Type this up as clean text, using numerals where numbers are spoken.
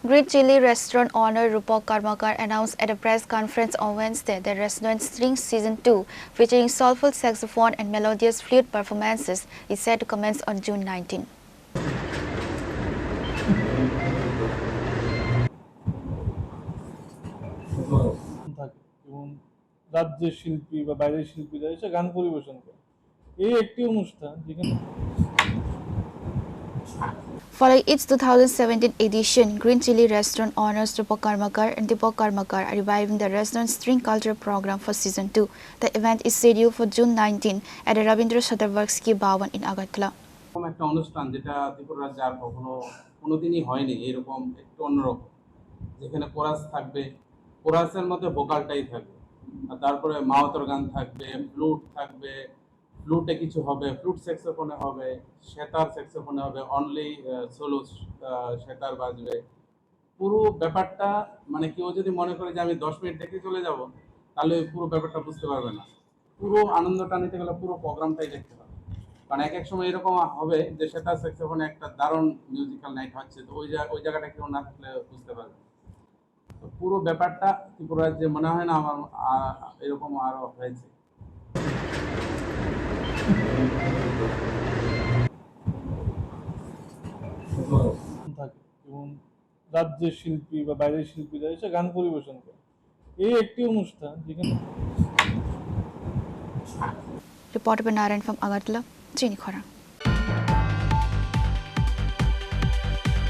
Green Chili restaurant owner Rupak Karmakar announced at a press conference on Wednesday that Restaurant String Season 2, featuring soulful saxophone and melodious flute performances, is set to commence on June 19. রাজ্যের শিল্পী বা বাইরের শিল্পীরা এসে গান পরিবেশন করে এই একটি অনুষ্ঠান যেখানে Following its 2017 edition, Green Chili restaurant owners Rupak Karmakar and Deepak Karmakar are reviving the restaurant string culture program for Season 2. The event is scheduled for June 19 at the Rabindra Satarvarsky Bhavan in Agartala. একটা অনুষ্ঠান যেটা ত্রিপুরা রাজ্যে আর কোনোদিনই হয়নি, এরকম একটু অন্যরকম, যেখানে কোরাস থাকবে, কোরাসের মধ্যে ভোকালটাই থাকবে, আর তারপরে মাওয়াতর গান থাকবে, ফ্লুট থাকবে, ফ্লুটে কিছু হবে, ফ্লুট স্যাক্সোফোনে হবে, সেতার স্যাক্সোফোনে হবে, অনলি সোলো সেতার বাজবে। পুরো ব্যাপারটা মানে কেউ যদি মনে করে যে আমি 10 মিনিট দেখে চলে যাব, তাহলে পুরো ব্যাপারটা বুঝতে পারবে না। পুরো আনন্দটা নিতে গেলে পুরো প্রোগ্রামটাই দেখতে হবে, কারণ এক এক সময় এরকম হবে যে সেতার স্যাক্সোফোনে একটা দারুণ মিউজিক্যাল নাইট হচ্ছে, তো ওই জায়গাটা কেউ না থাকলে বুঝতে পারবে। তো পুরো ব্যাপারটা ত্রিপুরা রাজ্যে মনে হয় না আমার এরকম আরো হয়েছে। থাকে এবং রাজ্যের শিল্পী বা বাইরের শিল্পীরা এসে গান পরিবেশন করে এই একটি অনুষ্ঠান যেখানে Reported by Narayan from Agartala, Chini Khora.